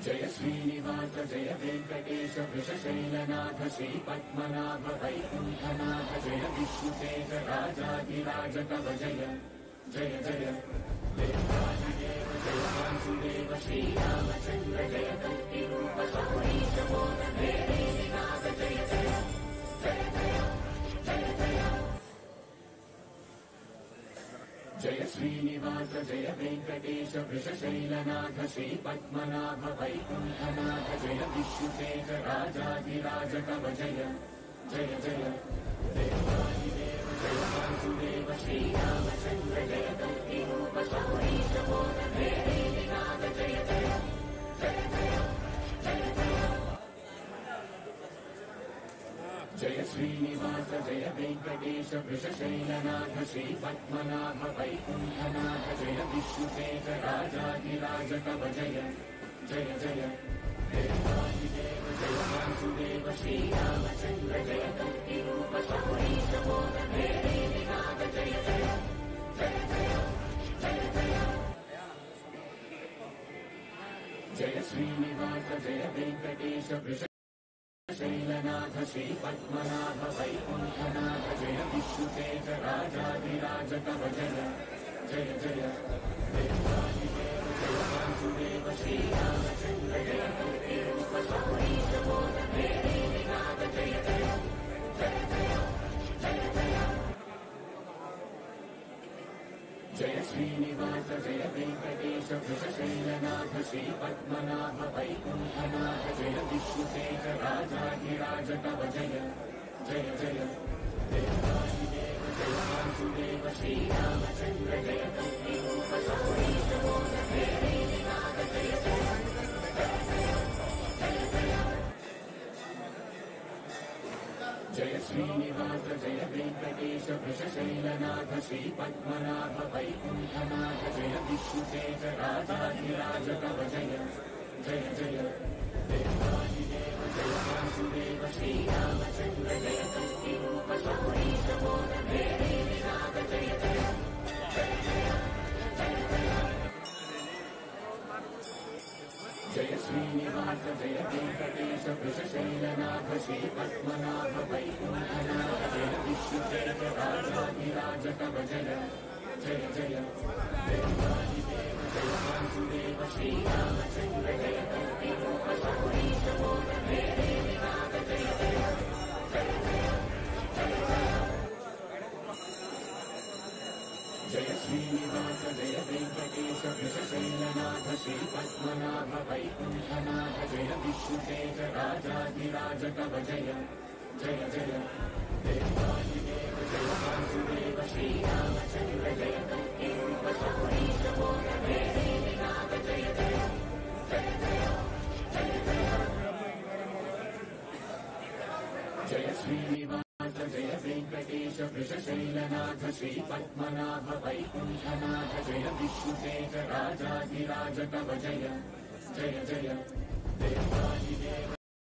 जय श्रीनिवास जय वेंकटेश वृषशैलनाथ श्रीपद्मनाभ वैकुण्ठनाथ जय विष्णुतेज राजाधिराज कव जय जय जय देवादिदेव जय वासुदेव श्रीरामचन्द्र जय कल्किरूप शौरीश मोदनाथ जय जय जय जय जय जय जय श्रीनिवास जय वेंकटेश वृषशैलनाथ श्रीपद्मनाभ वैकुण्ठनाथ जय विष्णुतेज राजाधिराज कव जय जय जय देवादिदेव जय वासुदेव श्रीरामचन्द्र जय कल्किरूप शौरीश मोदनाथ जय जय जय जय जय जय जय श्रीनिवास जय वेंकटेश वृषशैलनाथ श्रीपद्मनाभ वैकुण्ठनाथ जय विष्णुतेज राजाधिराज कव जय जय जय देवादिदेव जय वासुदेव श्रीरामचन्द्र जय कल्किरूप शौरीश मोदनाथ जय जय जय जय जय जय जय श्रीनिवास जय वेंकटेश वृषशैलनाथ श्रीपद्मनाभ वैकुण्ठनाथ जय विष्णुतेज राजाधिराज कव जय जय जय देवादिदेव जय वासुदेव श्रीरामचन्द्र जय कल्किरूप शौरीश मोदनाथ जय जय जय जय जय जय जय श्रीनिवास जय वेंकटेश वृषशैलनाथ श्रीपद्मनाभ वैकुण्ठनाथ जय विष्णुतेज राजाधिराज कव जय जय जय देवादिदेव जय वासुदेव श्रीरामचन्द्र जय कल्किरूप शौरीश मोदनाथ जय जय जय जय जय जय जय श्रीनिवास जय वेंकटेश वृषशैलनाथ श्रीपद्मनाभ वैकुण्ठनाथ जय विष्णुतेज राजाधिराज कव जय जय जय देवादिदेव जय वासुदेव श्रीरामचन्द्र जय कल्किरूप शौरीश मोदनाथ जय जय जय जय जय जय जय श्रीनिवास जय वेंकटेश वृषशैलनाथ श्रीपद्मनाभ वैकुण्ठनाथ जय विष्णुतेज राजाधिराज कव जय जय जय देवादिदेव जय वासुदेव श्रीरामचन्द्र जय कल्किरूप शौरीश मोदनाथ जय जय जय जय जय जय जय श्रीनिवास जय वेंकटेश वृषशैलनाथ श्रीपद्मनाभ वैकुण्ठनाथ जय विष्णुतेज राजाधिराज कव जय जय जय देवादिदेव जय वासुदेव श्रीरामचन्द्र जय कल्किरूप शौरीश मोदनाथ जय जय जय जय जय जय जय श्रीनिवास जय वेंकटेश वृषशैलनाथ श्रीपद्मनाभ वैकुण्ठनाथ जय विष्णुतेज राजाधिराज कव जय जय जय देवादिदेव